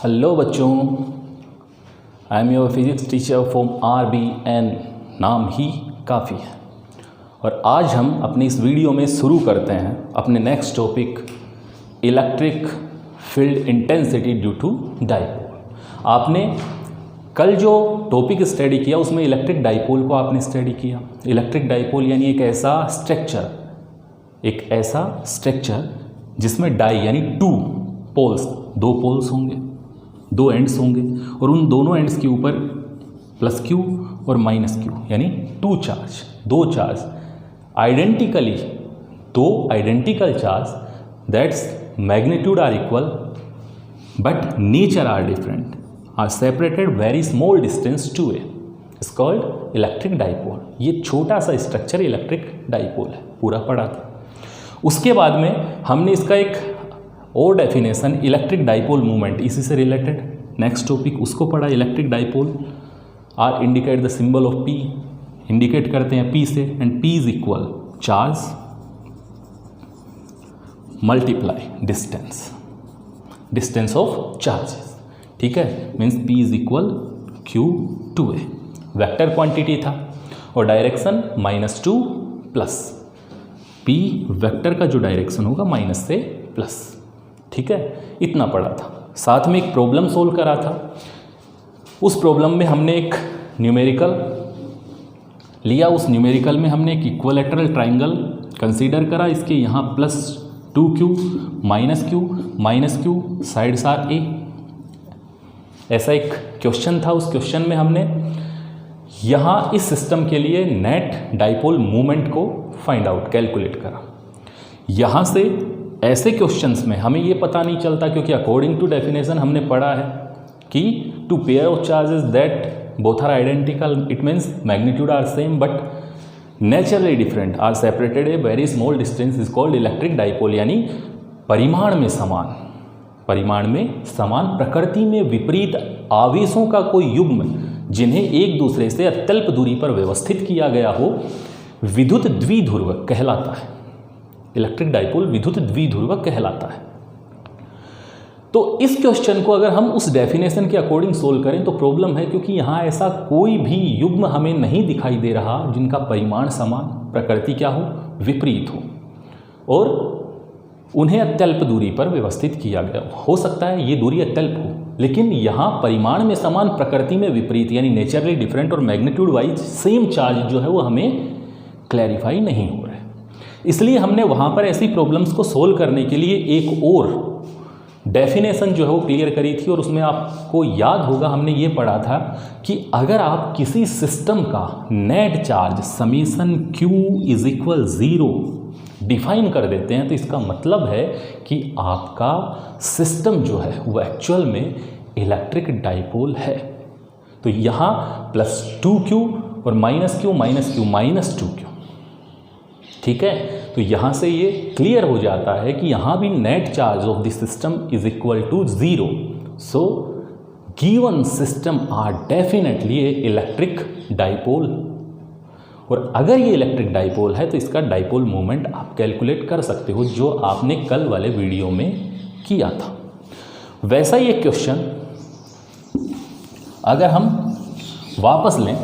Hello बच्चों, I am your physics teacher from RBN, नाम ही काफ़ी है। और आज हम अपनी इस वीडियो में शुरू करते हैं अपने next topic electric field intensity due to dipole. आपने कल जो टॉपिक स्टडी किया उसमें इलेक्ट्रिक डाइपोल को आपने स्टडी किया। इलेक्ट्रिक डाइपोल यानी एक ऐसा स्ट्रक्चर जिसमें डाई यानी दो पोल्स होंगे, दो एंड्स होंगे और उन दोनों एंड्स के ऊपर प्लस क्यू और माइनस क्यू यानी दो charge identical charge that's magnitude are equal but nature are different are separated very small distance to is called electric dipole. ये छोटा सा स्ट्रक्चर इलेक्ट्रिक डाइपोल है, पूरा पढ़ा था। उसके बाद में हमने इसका एक और डेफिनेशन इलेक्ट्रिक डाइपोल मूवमेंट, इसी से रिलेटेड नेक्स्ट टॉपिक उसको पढ़ा। Electric dipole are indicate the symbol of P, indicate करते हैं पी से, and P is equal charge multiply distance of charges. ठीक है, means P is equal Q2A। Vector quantity था और डायरेक्शन -2 प्लस पी, वेक्टर का जो डायरेक्शन होगा माइनस से प्लस। ठीक है, इतना पढ़ा था। साथ में एक प्रॉब्लम सोल्व करा था। उस प्रॉब्लम में हमने एक न्यूमेरिकल लिया, उस न्यूमेरिकल में हमने एक इक्विलैटरल ट्राइंगल कंसीडर करा। इसके यहाँ +2Q -Q sides are A। ऐसा एक क्वेश्चन था। उस क्वेश्चन में हमने यहाँ इस सिस्टम के लिए नेट डाइपोल मूवमेंट को फाइंड आउट कैलकुलेट करा। यहाँ से ऐसे क्वेश्चंस में हमें ये पता नहीं चलता, क्योंकि अकॉर्डिंग टू डेफिनेशन हमने पढ़ा है कि two pair of charges that both are identical it means magnitude are same but naturally different are separated a very small distance is called electric dipole. यानी परिमाण में समान प्रकृति में विपरीत आवेशों का कोई युग्म जिन्हें एक दूसरे से अत्यल्प दूरी पर व्यवस्थित किया गया हो विद्युत द्विध्रुव कहलाता है। इलेक्ट्रिक डाइपोल विद्युत द्विध्रुव कहलाता है। तो इस क्वेश्चन को अगर हम उस डेफिनेशन के अकॉर्डिंग सोल्व करें तो प्रॉब्लम है, क्योंकि यहाँ ऐसा कोई भी युग्म हमें नहीं दिखाई दे रहा जिनका परिमाण समान, प्रकृति क्या हो, विपरीत हो और उन्हें अत्यल्प दूरी पर व्यवस्थित किया गया हो सकता है ये दूरी अत्यल्प हो, लेकिन यहाँ परिमाण में समान, प्रकृति में विपरीत यानी नेचरली डिफरेंट और मैग्नीट्यूड वाइज सेम चार्ज जो है वो हमें क्लैरिफाई नहीं हो रहा है। इसलिए हमने वहाँ पर ऐसी प्रॉब्लम्स को सोल्व करने के लिए एक और डेफिनेशन जो है वो क्लियर करी थी। और उसमें आपको याद होगा हमने ये पढ़ा था कि अगर आप किसी सिस्टम का net charge summation Q is equal 0 define कर देते हैं तो इसका मतलब है कि आपका सिस्टम जो है वो एक्चुअल में इलेक्ट्रिक डाइपोल है। तो यहाँ +2Q और -Q -2Q। ठीक है, तो यहाँ से ये क्लियर हो जाता है कि यहाँ भी net charge of the system is equal to 0। So given system are definitely a electric dipole. और अगर ये इलेक्ट्रिक डाइपोल है तो इसका डाइपोल मोमेंट आप कैलकुलेट कर सकते हो, जो आपने कल वाले वीडियो में किया था। वैसा ही एक क्वेश्चन अगर हम वापस लें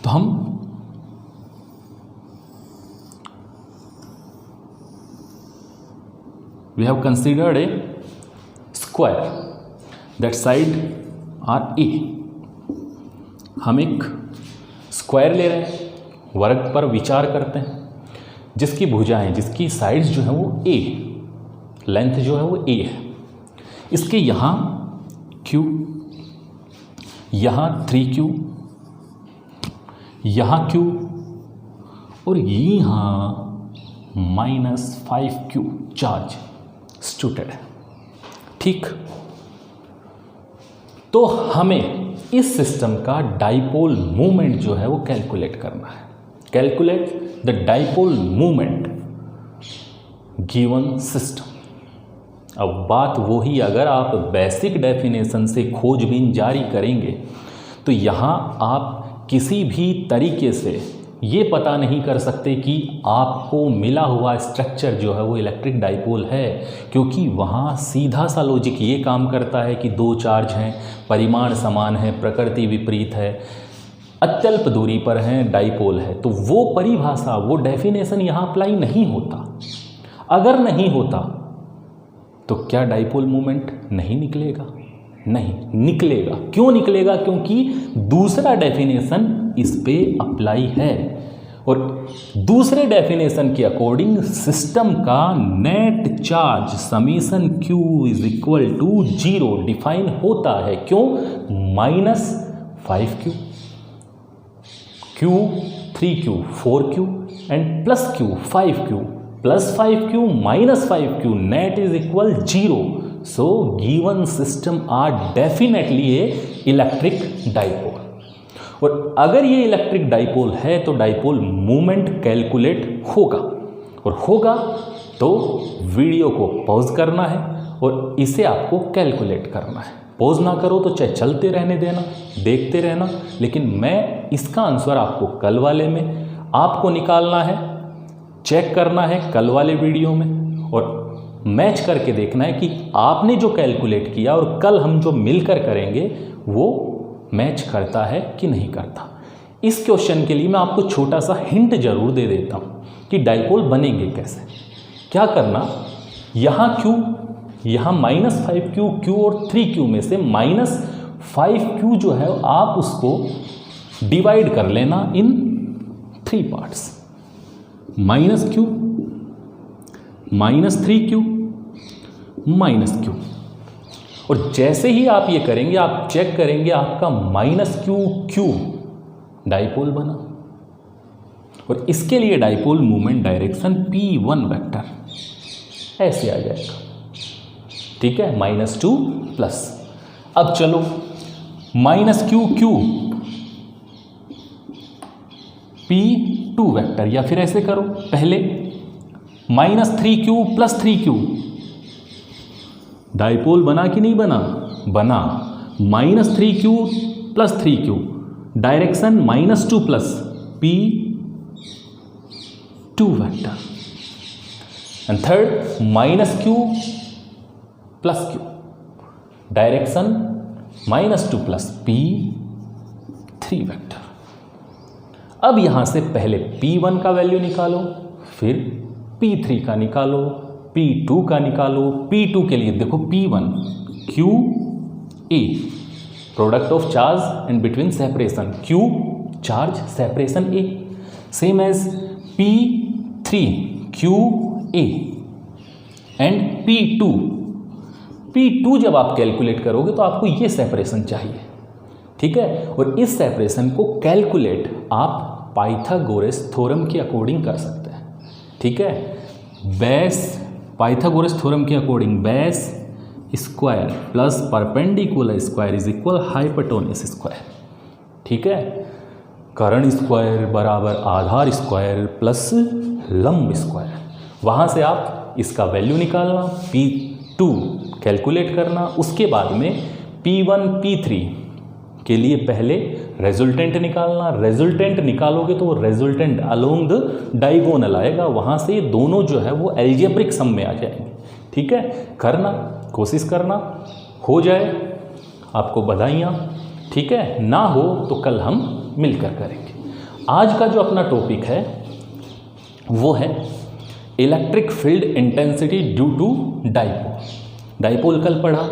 तो हम we have considered a square that side are A। हम एक स्क्वायर ले रहे हैं, वर्ग पर विचार करते हैं, जिसकी भुजाएं, जिसकी साइड्स जो है वो A, लेंथ जो है वो A है। इसके यहाँ Q, यहाँ 3Q, यहाँ Q और यहाँ -5Q चार्ज स्टूटेड है। ठीक, तो हमें इस सिस्टम का डाइपोल मूवमेंट जो है वो कैलकुलेट करना है। Calculate the dipole movement given system. अब बात वही, अगर आप बेसिक डेफिनेशन से खोजबीन जारी करेंगे तो यहाँ आप किसी भी तरीके से ये पता नहीं कर सकते कि आपको मिला हुआ स्ट्रक्चर जो है वो इलेक्ट्रिक डाइपोल है, क्योंकि वहाँ सीधा सा लॉजिक ये काम करता है कि दो चार्ज हैं, परिमाण समान है, प्रकृति विपरीत है, अत्यल्प दूरी पर हैं, डाइपोल है। तो वो परिभाषा, वो डेफिनेशन यहाँ अप्लाई नहीं होता। अगर नहीं होता तो क्या डाइपोल मोमेंट नहीं निकलेगा? नहीं निकलेगा। क्यों निकलेगा? क्योंकि दूसरा डेफिनेशन इस पे अप्लाई है, और दूसरे डेफिनेशन के अकॉर्डिंग सिस्टम का net charge summation Q is equal to 0 define होता है। क्यों? -5Q, Q 3Q 4Q and plus Q 5Q, +5Q -5Q net is equal 0. So given system are definitely a electric dipole. और अगर ये electric dipole है तो dipole moment calculate होगा, और होगा तो वीडियो को पॉज करना है और इसे आपको कैलकुलेट करना है। पॉज ना करो तो चाहे चलते रहने देना, देखते रहना, लेकिन मैं इसका आंसर आपको कल वाले में आपको निकालना है, चेक करना है कल वाले वीडियो में, और मैच करके देखना है कि आपने जो कैलकुलेट किया और कल हम जो मिलकर करेंगे वो मैच करता है कि नहीं करता। इस क्वेश्चन के लिए मैं आपको छोटा सा हिंट जरूर दे देता हूँ कि डाइपोल बनेंगे कैसे। क्या करना, यहाँ Q, यहाँ -5Q, Q और 3Q में से -5Q जो है आप उसको डिवाइड कर लेना इन 3 पार्ट्स, -Q, -3Q, -Q। और जैसे ही आप ये करेंगे आप चेक करेंगे आपका -Q डाइपोल बना, और इसके लिए dipole movement direction P1 vector ऐसे आ जाएगा। ठीक है, -2 प्लस। अब चलो -Q P2 वेक्टर, या फिर ऐसे करो पहले -3Q + 3Q डाइपोल बना कि नहीं बना? बना। -3Q + 3Q direction -2 plus P2 vector, and third -Q + Q direction -2 plus P3 vector. अब यहां से पहले P1 का वैल्यू निकालो, फिर P3 का निकालो, P2 का निकालो। P2 के लिए देखो P1 Q A product of charge and between separation, Q charge separation A, same as P3 Q A and P2 जब आप कैलकुलेट करोगे तो आपको ये सेपरेशन चाहिए। ठीक है, और इस सेपरेशन को कैलकुलेट आप पाइथागोरस थ्योरम के अकॉर्डिंग कर सकते हैं। ठीक है, बेस पाइथागोरस थ्योरम के according base square plus perpendicular square is equal hypotenuse square. ठीक है, कर्ण स्क्वायर बराबर आधार स्क्वायर प्लस लंब स्क्वायर। वहाँ से आप इसका वैल्यू निकालना, P2 कैलकुलेट करना, उसके बाद में P1 P3 के लिए पहले रेजल्टेंट निकालना। रेजल्टेंट निकालोगे तो वो रेजल्टेंट अलोंग द डायगोनल आएगा, वहाँ से दोनों जो है वो एल्जेब्रिक सम में आ जाएंगे। ठीक है, करना, कोशिश करना, हो जाए आपको बधाइयाँ। ठीक है, ना हो तो कल हम मिलकर करेंगे। आज का जो अपना टॉपिक है वो है electric field intensity due to dipole. Dipole कल पढ़ा,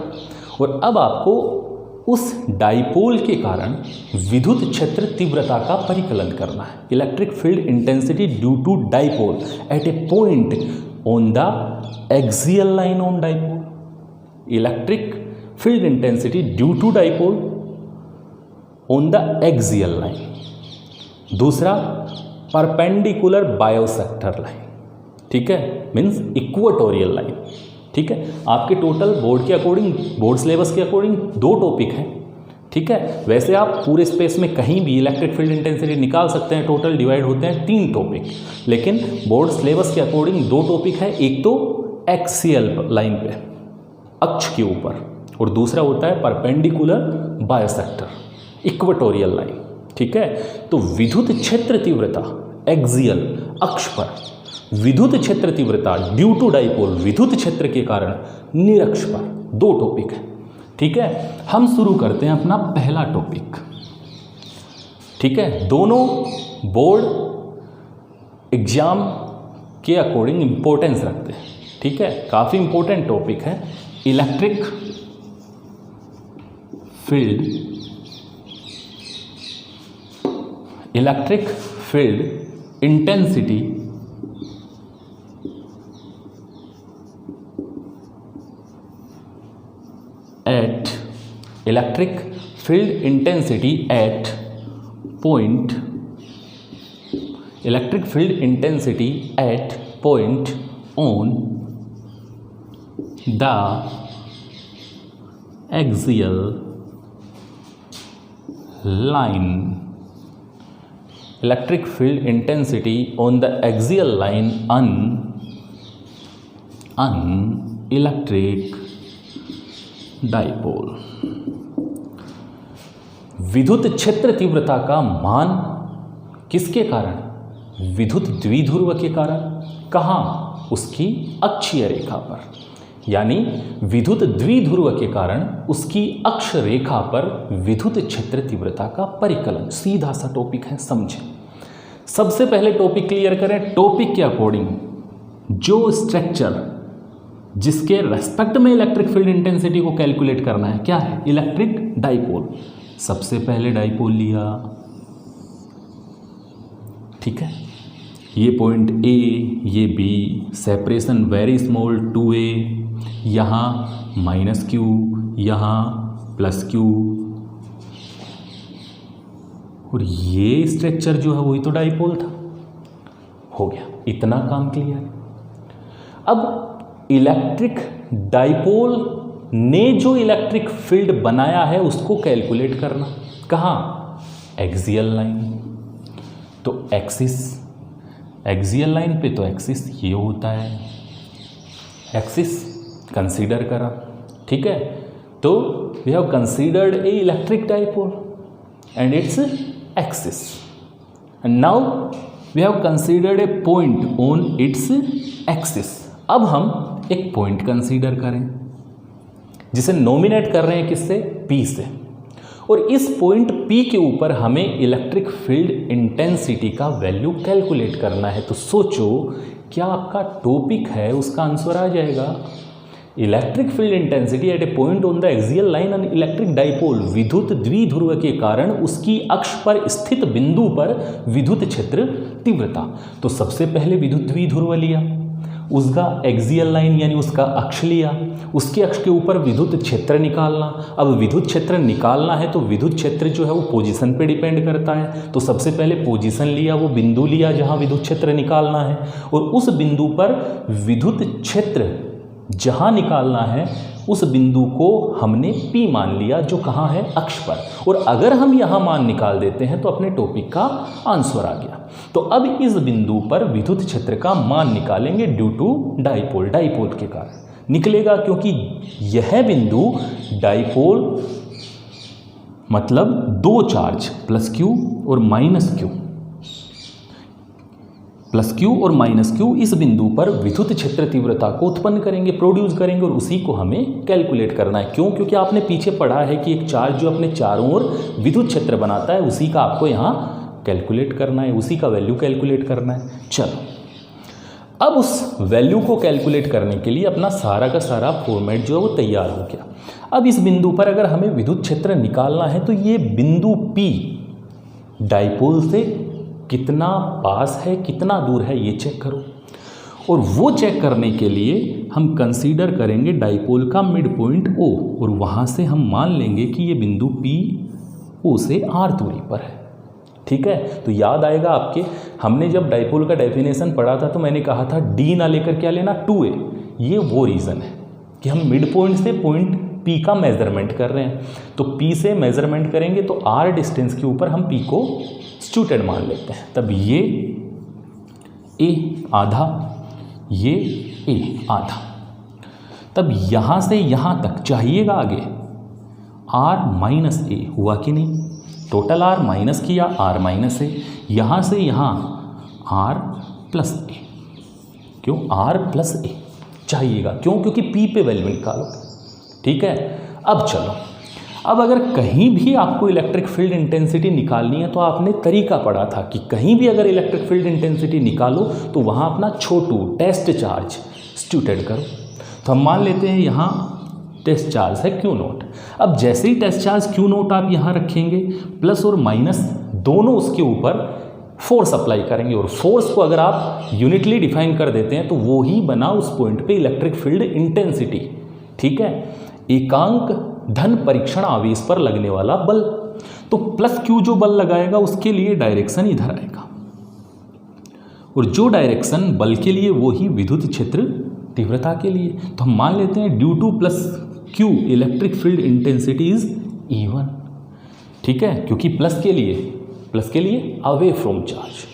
और अब आपको उस डाइपोल के कारण विद्युत क्षेत्र तीव्रता का परिकलन करना है। Electric field intensity due to dipole at a point on the axial line on dipole. Electric field intensity due to dipole on the axial line. दूसरा परपेंडिकुलर बायोसेक्टर लाइन। ठीक है, मीन्स इक्वेटोरियल लाइन। ठीक है, आपके total board के according, board syllabus के according 2 topic हैं। ठीक है, वैसे आप पूरे स्पेस में कहीं भी इलेक्ट्रिक फील्ड इंटेंसिटी निकाल सकते हैं। टोटल डिवाइड होते हैं 3 टॉपिक, लेकिन बोर्ड सिलेबस के अकॉर्डिंग 2 टॉपिक है। एक तो एक्सियल लाइन पे, अक्ष के ऊपर, और दूसरा होता है परपेंडिकुलर बायोसेक्टर, इक्वेटोरियल लाइन। ठीक है, तो विद्युत क्षेत्र तीव्रता एक्सियल अक्ष पर विद्युत क्षेत्र तीव्रता ड्यू टू डाइपोल विद्युत क्षेत्र के कारण निरक्ष पर। दो टॉपिक है, ठीक है। हम शुरू करते हैं अपना पहला टॉपिक, ठीक है। दोनों बोर्ड एग्जाम के अकॉर्डिंग इंपॉर्टेंस रखते हैं, ठीक है। काफ़ी इंपॉर्टेंट टॉपिक है। Electric field intensity eight point on the axial line. Electric field intensity on the axial line on electric dipole. विद्युत क्षेत्र तीव्रता का मान किसके कारण? विद्युत द्विध्रुव के कारण। कहाँ? उसकी अक्षीय रेखा पर, यानी विद्युत द्विध्रुव के कारण उसकी अक्ष रेखा पर विद्युत क्षेत्र तीव्रता का परिकलन। सीधा सा टॉपिक है, समझें। सबसे पहले टॉपिक क्लियर करें। टॉपिक के अकॉर्डिंग जो स्ट्रक्चर जिसके रेस्पेक्ट में इलेक्ट्रिक फील्ड इंटेंसिटी को कैलकुलेट करना है, क्या है? Electric dipole. सबसे पहले डाइपोल लिया, ठीक है। ये पॉइंट ए, ये B, separation very small 2a, यहाँ -q, यहाँ +q, और ये स्ट्रक्चर जो है वही तो डाइपोल था। हो गया, इतना काम क्लियर। अब इलेक्ट्रिक डाइपोल ने जो इलेक्ट्रिक फील्ड बनाया है उसको कैलकुलेट करना। कहाँ? Axial line. तो एक्सियल लाइन पे तो एक्सिस ये होता है, एक्सिस कंसीडर करा, ठीक है। तो we have considered a electric dipole and its axis, and now we have considered a point on its axis. अब हम एक पॉइंट कंसीडर करें जिसे नॉमिनेट कर रहे हैं किससे? P से, और इस पॉइंट P के ऊपर हमें इलेक्ट्रिक फील्ड इंटेंसिटी का वैल्यू कैलकुलेट करना है। तो सोचो क्या आपका टॉपिक है, उसका आंसर आ जाएगा electric field intensity eight a point on the axial line on electric dipole. विद्युत द्विध्रुव के कारण उसकी अक्ष पर स्थित बिंदु पर विद्युत क्षेत्र तीव्रता। तो सबसे पहले विद्युत द्विध्रुव लिया, उसका एक्सियल लाइन यानी उसका अक्ष लिया, उसके अक्ष के ऊपर विद्युत क्षेत्र निकालना। अब विद्युत क्षेत्र निकालना है तो विद्युत क्षेत्र जो है वो पोजीशन पे डिपेंड करता है। तो सबसे पहले पोजीशन लिया, वो बिंदु लिया जहाँ विद्युत क्षेत्र निकालना है, और उस बिंदु पर विद्युत क्षेत्र जहाँ निकालना है उस बिंदु को हमने P मान लिया, जो कहाँ है? अक्ष पर। और अगर हम यहाँ मान निकाल देते हैं तो अपने टॉपिक का आंसर आ गया। तो अब इस बिंदु पर विद्युत क्षेत्र का मान निकालेंगे ड्यू टू डाइपोल। डाइपोल के कारण निकलेगा, क्योंकि यह बिंदु डाइपोल मतलब दो चार्ज +q और -q इस बिंदु पर विद्युत क्षेत्र तीव्रता को उत्पन्न करेंगे, प्रोड्यूस करेंगे, और उसी को हमें कैलकुलेट करना है। क्यों? क्योंकि आपने पीछे पढ़ा है कि एक चार्ज जो अपने चारों ओर विद्युत क्षेत्र बनाता है, उसी का आपको यहाँ कैलकुलेट करना है, उसी का वैल्यू कैलकुलेट करना है। चलो, अब उस वैल्यू को कैलकुलेट करने के लिए अपना सारा का सारा फॉर्मेट जो है वो तैयार हो गया। अब इस बिंदु पर अगर हमें विद्युत क्षेत्र निकालना है तो ये बिंदु P डाइपोल से कितना पास है, कितना दूर है, ये चेक करो। और वो चेक करने के लिए हम कंसीडर करेंगे डाइपोल का मिड पॉइंट O, और वहाँ से हम मान लेंगे कि ये बिंदु P O से R दूरी पर है, ठीक है। तो याद आएगा आपके, हमने जब डाइपोल का डेफिनेशन पढ़ा था तो मैंने कहा था D ना लेकर क्या लेना? 2A। ये वो रीज़न है कि हम मिड पॉइंट से पॉइंट P का मेजरमेंट कर रहे हैं। तो P से मेजरमेंट करेंगे तो R डिस्टेंस के ऊपर हम P को स्टूटेड मान लेते हैं। तब ये A आधा, ये A आधा, तब यहाँ से यहाँ तक चाहिएगा आगे R - A हुआ कि नहीं? टोटल R माइनस किया, R - A, यहाँ से यहाँ आर प्लस ए। क्यों आर प्लस ए चाहिएगा? क्यों? क्योंकि पी पे वैल्यू निकालो। ठीक है, अब चलो, अब अगर कहीं भी आपको इलेक्ट्रिक फील्ड इंटेंसिटी निकालनी है तो आपने तरीका पढ़ा था कि कहीं भी अगर इलेक्ट्रिक फील्ड इंटेंसिटी निकालो तो वहाँ अपना छोटू टेस्ट चार्ज सब्स्टिट्यूट करो। तो हम मान लेते हैं यहाँ टेस्ट चार्ज है क्यू नोट। अब जैसे ही टेस्ट चार्ज क्यू नोट आप यहाँ रखेंगे, प्लस और माइनस दोनों उसके ऊपर फोर्स अप्लाई करेंगे, और फोर्स को अगर आप यूनिटली डिफाइन कर देते हैं तो वो ही बना उस पॉइंट पे इलेक्ट्रिक फील्ड इंटेंसिटी। ठीक है, एकांक धन परीक्षण आवेश पर लगने वाला बल। तो प्लस क्यू जो बल लगाएगा उसके लिए डायरेक्शन इधर आएगा, और जो डायरेक्शन बल के लिए वो ही विद्युत क्षेत्र तीव्रता के लिए। तो हम मान लेते हैं due to plus Q electric field intensity is E1। ठीक है, क्योंकि प्लस के लिए अवे फ्रॉम चार्ज।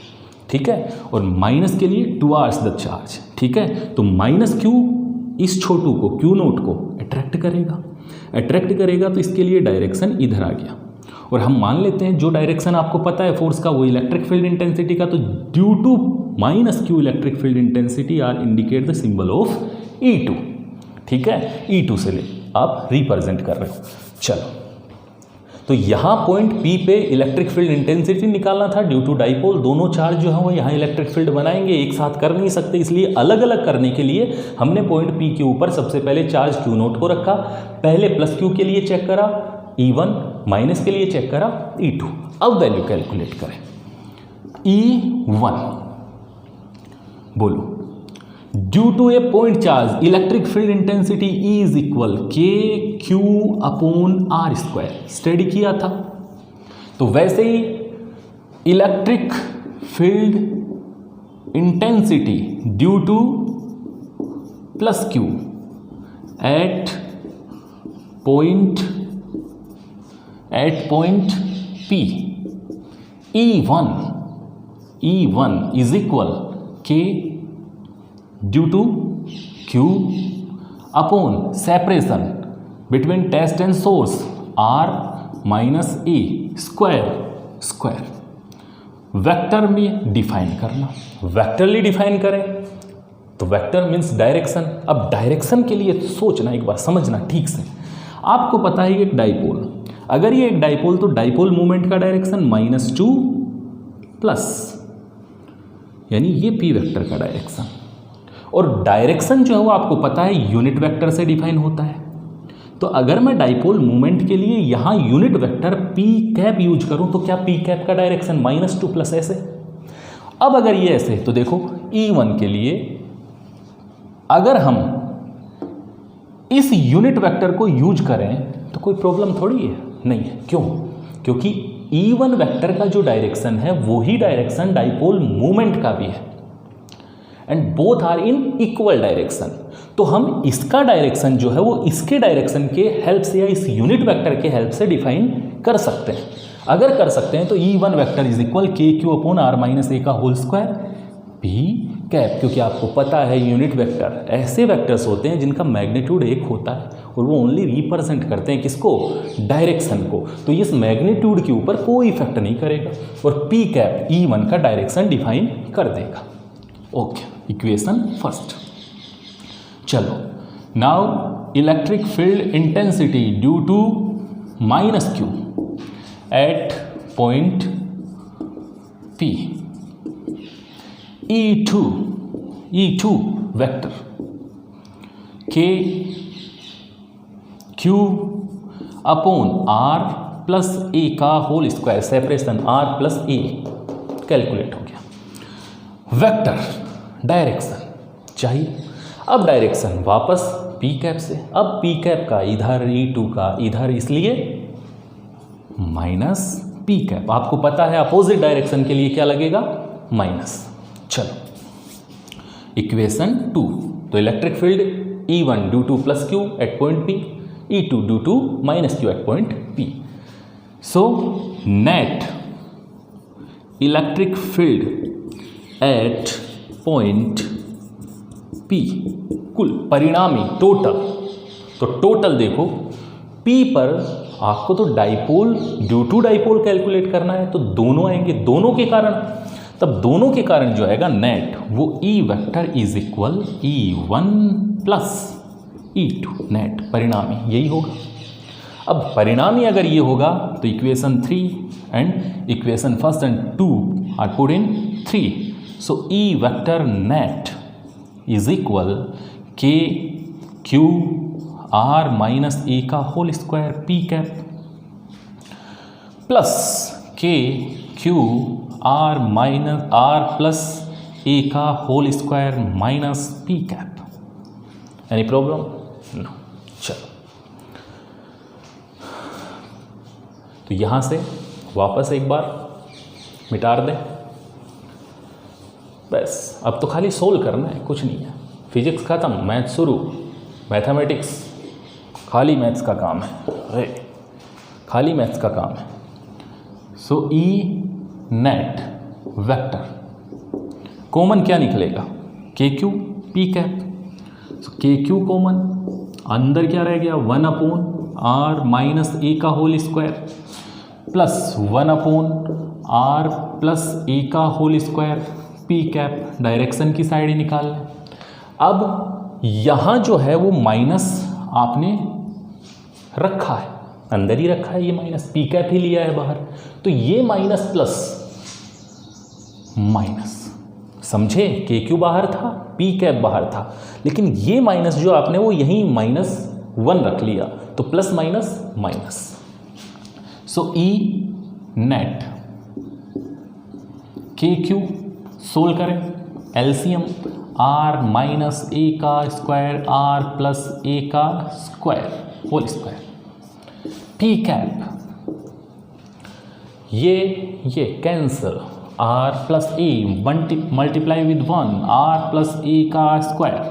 ठीक है, और माइनस के लिए टुवार्ड्स द चार्ज। ठीक है, तो माइनस क्यू इस छोटू को क्यू नोट को अट्रैक्ट करेगा, तो इसके लिए डायरेक्शन इधर आ गया। और हम मान लेते हैं जो डायरेक्शन आपको पता है फोर्स का वो इलेक्ट्रिक फील्ड इंटेंसिटी का, तो due to minus Q electric field intensity are indicate the symbol of E2। ठीक है, E2 से ले आप रिप्रेजेंट कर रहे हो। चलो, तो यहाँ पॉइंट P पे इलेक्ट्रिक फील्ड इंटेंसिटी निकालना था ड्यू टू डाइपोल। दोनों चार्ज जो है वो यहाँ इलेक्ट्रिक फील्ड बनाएंगे, एक साथ कर नहीं सकते, इसलिए अलग अलग करने के लिए हमने पॉइंट P के ऊपर सबसे पहले चार्ज Q नोट को रखा। पहले प्लस Q के लिए चेक करा E1, माइनस के लिए चेक करा E2। अब वैल्यू कैलकुलेट करें। E1 बोलो, due to a point charge electric field intensity E is equal KQ upon R square. Study किया था, तो वैसे ही electric field intensity due to plus Q at point P E1 is equal K due to Q upon separation between test and source R minus A square. Vector में define करना, vectorly define करें तो vector means direction. अब direction के लिए सोचना, एक बार समझना ठीक से। आपको पता है एक डाइपोल, अगर ये एक डाइपोल तो डाइपोल मूवमेंट का डायरेक्शन -2 प्लस, यानी ये P वेक्टर का डायरेक्शन। और डायरेक्शन जो है वो आपको पता है यूनिट वेक्टर से डिफाइन होता है। तो अगर मैं डाइपोल मूवमेंट के लिए यहाँ unit vector P cap use करूँ तो क्या P कैप का डायरेक्शन -2 प्लस ऐसे। अब अगर ये ऐसे तो देखो E1 के लिए अगर हम इस यूनिट वेक्टर को यूज करें तो कोई प्रॉब्लम थोड़ी है, नहीं है। क्यों? क्योंकि E1 वेक्टर का जो डायरेक्शन है वही डायरेक्शन डाइपोल मूवमेंट का भी है, and both are in equal direction. तो हम इसका डायरेक्शन जो है वो इसके डायरेक्शन के हेल्प से या इस यूनिट वेक्टर के हेल्प से डिफाइन कर सकते हैं। अगर कर सकते हैं तो E1 vector is equal KQ upon R minus A का होल स्क्वायर P कैप, क्योंकि आपको पता है यूनिट वेक्टर ऐसे वेक्टर्स होते हैं जिनका मैग्नीट्यूड 1 होता है और वो ओनली रिप्रेजेंट करते हैं किसको? डायरेक्शन को। तो इस मैग्नीट्यूड के ऊपर कोई इफेक्ट नहीं करेगा और P कैप E1 का डायरेक्शन डिफाइन कर देगा। Okay, equation first. चलो, now electric field intensity due to -Q at point P E2 vector KQ upon R plus A का whole square, separation R plus A calculate हो गया। Vector direction चाहिए। अब direction वापस P cap से, अब P cap का इधर E2 का इधर, इसलिए माइनस P कैप। आपको पता है अपोजिट डायरेक्शन के लिए क्या लगेगा? माइनस। चलो, इक्वेशन 2। तो electric field E1 due to plus Q at point P, E2 due to minus Q at point P। So net electric field at point P, कुल परिणामी टोटल। तो टोटल देखो P पर आपको तो dipole due to dipole calculate करना है, तो दोनों आएंगे, दोनों के कारण। तब दोनों के कारण जो आएगा नेट वो E vector is equal net वो E vector is equal E1 plus E2 net, परिणामी यही होगा। अब परिणामी अगर ये होगा तो equation 3 and equation first and 2 are put in 3, so E vector net is equal K Q R minus A का whole square P cap plus K Q R minus R plus A का whole square minus P cap. Any problem? No. चलो, तो यहां से वापस एक बार मिटा दें, बस अब तो खाली सोल्व करना है, कुछ नहीं है। फिजिक्स खत्म, मैथ्स शुरू, मैथमेटिक्स खाली मैथ्स का काम है, अरे खाली मैथ्स का काम है। सो ई नेट वेक्टर कॉमन क्या निकलेगा? के क्यू पी कैप। सो के क्यू कॉमन, अंदर क्या रह गया? 1 अपॉन आर माइनस ए का whole square plus 1 upon R plus A का whole square P cap, direction की साइड ही निकाल लें। अब यहाँ जो है वो माइनस आपने रखा है, अंदर ही रखा है, ये माइनस पी कैप ही लिया है बाहर, तो ये माइनस प्लस माइनस, समझे? के क्यू बाहर था, पी कैप बाहर था, लेकिन ये माइनस जो आपने वो यहीं -1 रख लिया, तो plus minus minus. So E net K Q solve करें, एलसीएम आर माइनस ए का स्क्वायर आर प्लस ए का square whole square P cap, ये cancel, R plus A multiply with 1 R plus A का square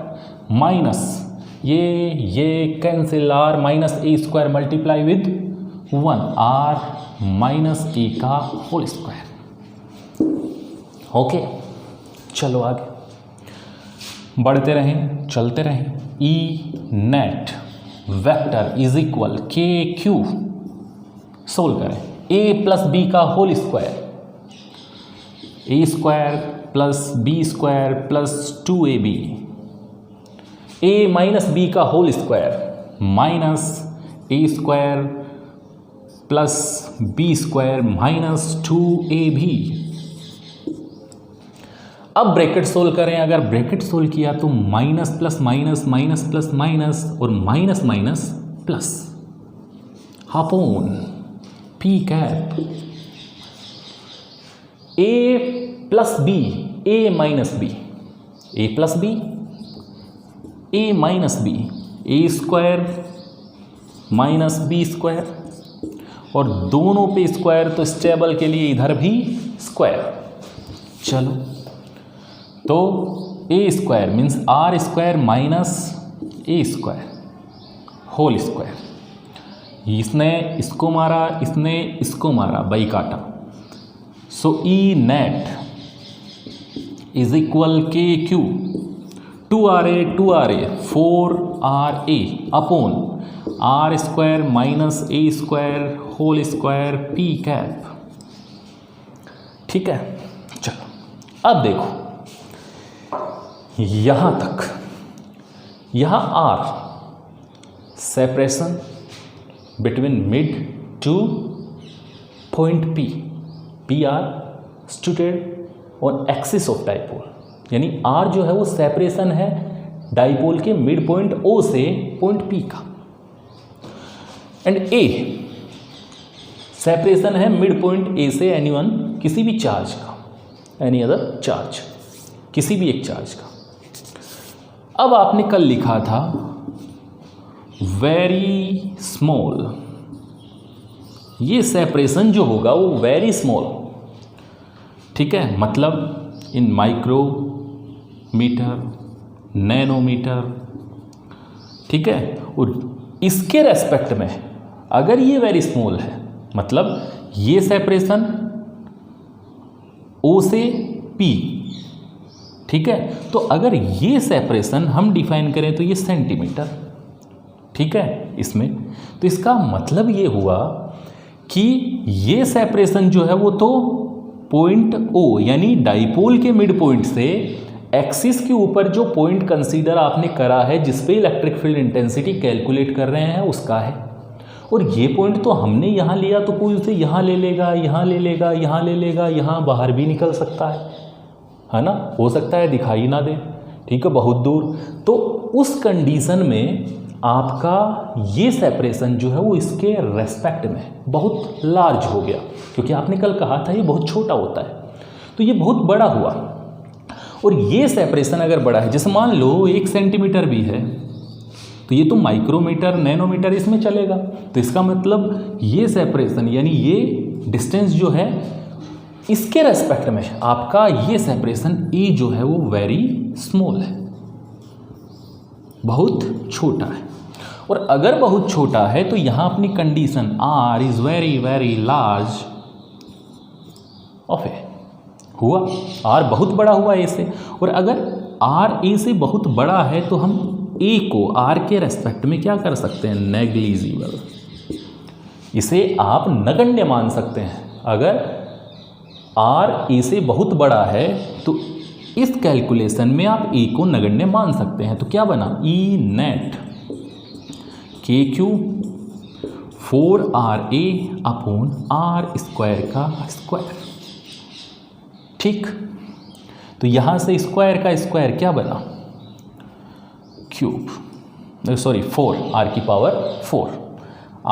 minus ये cancel, R minus A square multiply with 1 R minus A का whole square. Okay, चलो आगे बढ़ते रहें, चलते रहें। E net vector is equal K Q, solve करें, ए प्लस बी का whole square, A square plus B square plus 2ab, A minus B का whole square minus A square plus B square minus 2ab। अब bracket solve करें, अगर bracket solve किया तो minus plus minus minus plus minus और minus minus plus upon P cap, A plus B, A minus B, A plus B, A minus B, A square minus B square, और दोनों पे square तो stable के लिए इधर भी square. चलो, तो A square means R square minus A square whole square, इसने इसको मारा, इसने इसको मारा, बाई काटा। So E net is equal K Q 2RA 4RA upon R square minus A square whole square P cap. ठीक है, चलो अब देखो यहां तक, यहां R separation between mid to point P, P are situated on axis of dipole, यानी R जो है वो सेपरेशन है डाइपोल के मिड पॉइंट ओ से पॉइंट पी का, एंड ए सेपरेशन है मिड पॉइंट ए से एनी वन किसी भी चार्ज का, एनी अदर चार्ज, किसी भी एक चार्ज का। अब आपने कल लिखा था वेरी स्मॉल, ये सेपरेशन जो होगा वो वेरी स्मॉल, ठीक है, मतलब इन माइक्रोमीटर, नैनोमीटर, ठीक है। और इसके रेस्पेक्ट में अगर ये वेरी स्मॉल है, मतलब ये सेपरेशन ओ से पी, ठीक है, तो अगर ये सेपरेशन हम डिफाइन करें तो ये सेंटीमीटर, ठीक है, इसमें, तो इसका मतलब ये हुआ कि ये सेपरेशन जो है वो तो पॉइंट O यानी डाइपोल के मिड पॉइंट से एक्सिस के ऊपर जो पॉइंट कंसीडर आपने करा है जिस पे इलेक्ट्रिक फील्ड इंटेंसिटी कैलकुलेट कर रहे हैं उसका है। और ये पॉइंट तो हमने यहाँ लिया तो कोई उसे यहाँ ले लेगा, यहाँ ले लेगा, यहाँ ले लेगा, यहाँ बाहर भी निकल सकता है ना, हो सकता है दिखाई ना दे, ठीक है, बहुत दूर। तो उस कंडीशन में आपका ये सेपरेशन जो है वो इसके रेस्पेक्ट में बहुत लार्ज हो गया, क्योंकि आपने कल कहा था ये बहुत छोटा होता है, तो ये बहुत बड़ा हुआ। और ये सेपरेशन अगर बड़ा है, जैसे मान लो 1 सेंटीमीटर भी है, तो ये तो माइक्रोमीटर, नैनोमीटर इसमें चलेगा। तो इसका मतलब ये सेपरेशन यानी ये डिस्टेंस जो है इसके रेस्पेक्ट में आपका ये सेपरेशन E जो है वो वेरी स्मॉल है, बहुत छोटा है। और अगर बहुत छोटा है तो यहाँ अपनी condition R is very very large of A हुआ, R बहुत बड़ा हुआ A से। और अगर R A से बहुत बड़ा है तो हम A को R के रेस्पेक्ट में क्या कर सकते हैं, नेग्लिजिबल, इसे आप नगण्य मान सकते हैं। अगर R A से बहुत बड़ा है तो इस कैलकुलेशन में आप A को नगण्य मान सकते हैं। तो क्या बना, E net KQ 4RA upon R square का स्क्वायर, ठीक। तो यहाँ से स्क्वायर का स्क्वायर क्या बना, क्यूब, सॉरी 4 R की पावर 4,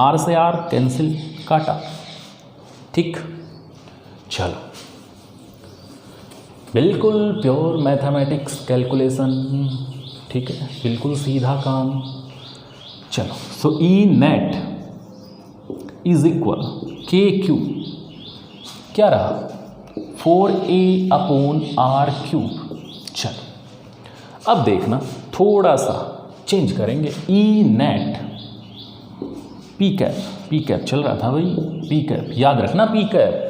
R से R कैंसिल, काटा, ठीक। चलो बिल्कुल प्योर मैथमेटिक्स कैलकुलेशन, ठीक है, बिल्कुल सीधा काम। चलो सो E net is equal KQ क्या रहा, 4A अपॉन R क्यूब। चलो अब देखना थोड़ा सा चेंज करेंगे, E नेट P कैप चल रहा था भाई, P कैप याद रखना, P cap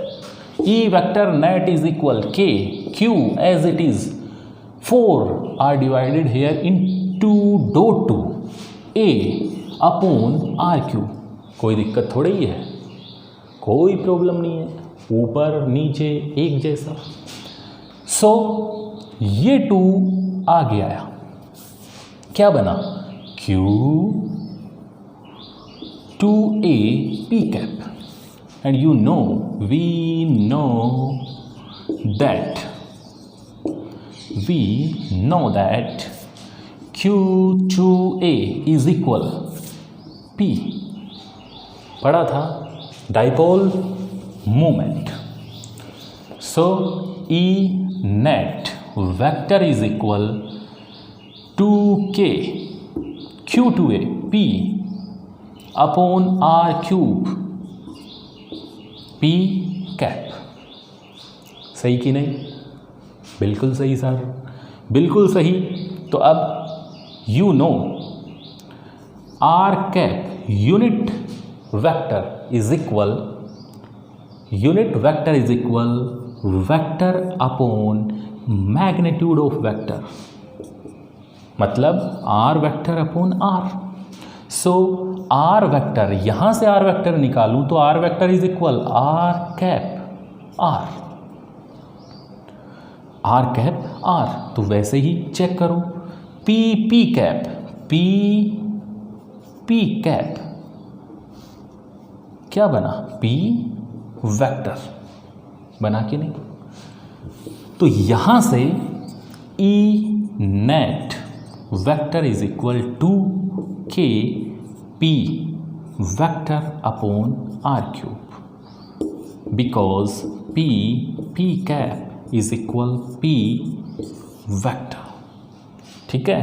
E vector net is equal K Q as it is 4 R divided here in 2 dot 2 A upon R cube. कोई दिक्कत थोड़ी ही है, कोई प्रॉब्लम नहीं है, ऊपर नीचे एक जैसा। सो ये 2 आगे आया, क्या बना, Q 2A P cap. And you know, we know that Q2A is equal P, पढ़ा था, dipole moment. So E net vector is equal 2K Q2A P upon R cube P cap. सही कि नहीं, बिल्कुल सही सर, बिल्कुल सही। तो अब you know R cap unit vector is equal vector upon magnitude of vector, मतलब R वेक्टर अपॉन R। सो R वेक्टर, यहाँ से R वेक्टर निकालूं तो R vector is equal R cap R। तो वैसे ही चेक करो, P कैप क्या बना, P वेक्टर बना कि नहीं। तो यहाँ से E net vector is equal to K P vector upon R cube, because P cap is equal P vector, ठीक है।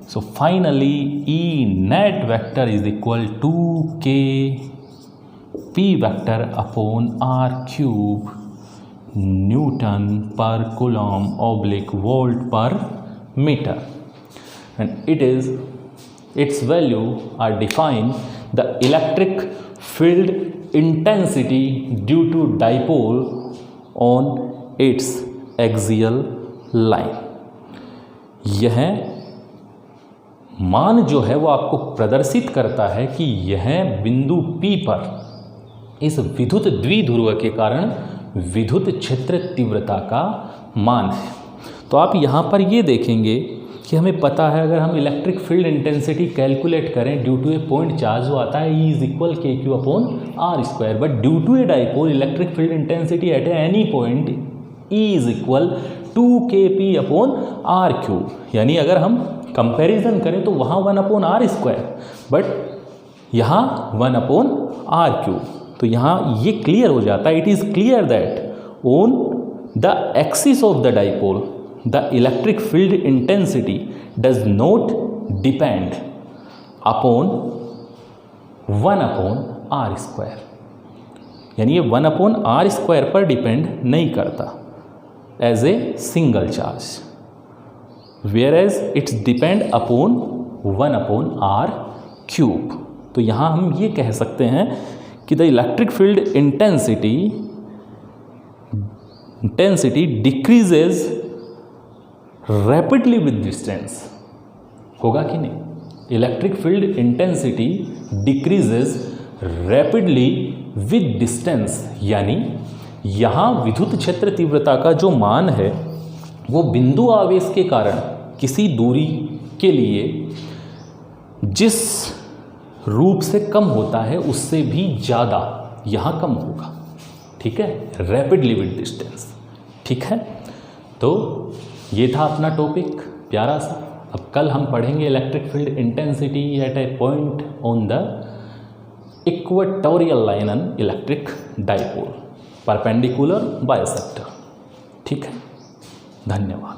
So finally E net vector is equal to K P vector upon R cube newton per coulomb oblique volt per metre, and its value are defined the electric field intensity due to dipole on its axial line। यह मान जो है वो आपको प्रदर्शित करता है कि यह बिंदु P पर इस विद्युत द्विध्रुव के कारण विद्युत क्षेत्र तीव्रता का मान है। तो आप यहाँ पर ये देखेंगे कि हमें पता है अगर हम इलेक्ट्रिक फील्ड इंटेंसिटी कैलकुलेट करें due to a point charge वो आता है E is equal KQ/r², but due to a dipole electric field intensity at any point E is equal 2kP/r³। यानी अगर हम कंपैरिजन करें तो वहाँ 1/r², बट यहाँ 1/r³। तो यहाँ ये क्लियर हो जाता है, it is clear that on the axis of the dipole the electric field intensity does not depend upon 1/r²। यानी ये 1/r² पर डिपेंड नहीं करता as a single charge, where as its depend upon 1/r³। तो यहाँ हम ये कह सकते हैं कि the electric field intensity decreases rapidly with distance. होगा कि नहीं? Electric field intensity decreases rapidly with distance, यानी यहाँ विद्युत क्षेत्र तीव्रता का जो मान है वो बिंदु आवेश के कारण किसी दूरी के लिए जिस रूप से कम होता है उससे भी ज़्यादा यहाँ कम होगा। ठीक है, रैपिडली विद डिस्टेंस। ठीक है, तो ये था अपना टॉपिक प्यारा सा। अब कल हम पढ़ेंगे electric field intensity eight a point on the equatorial line an electric dipole perpendicular bisector. ठीक है, धन्यवाद।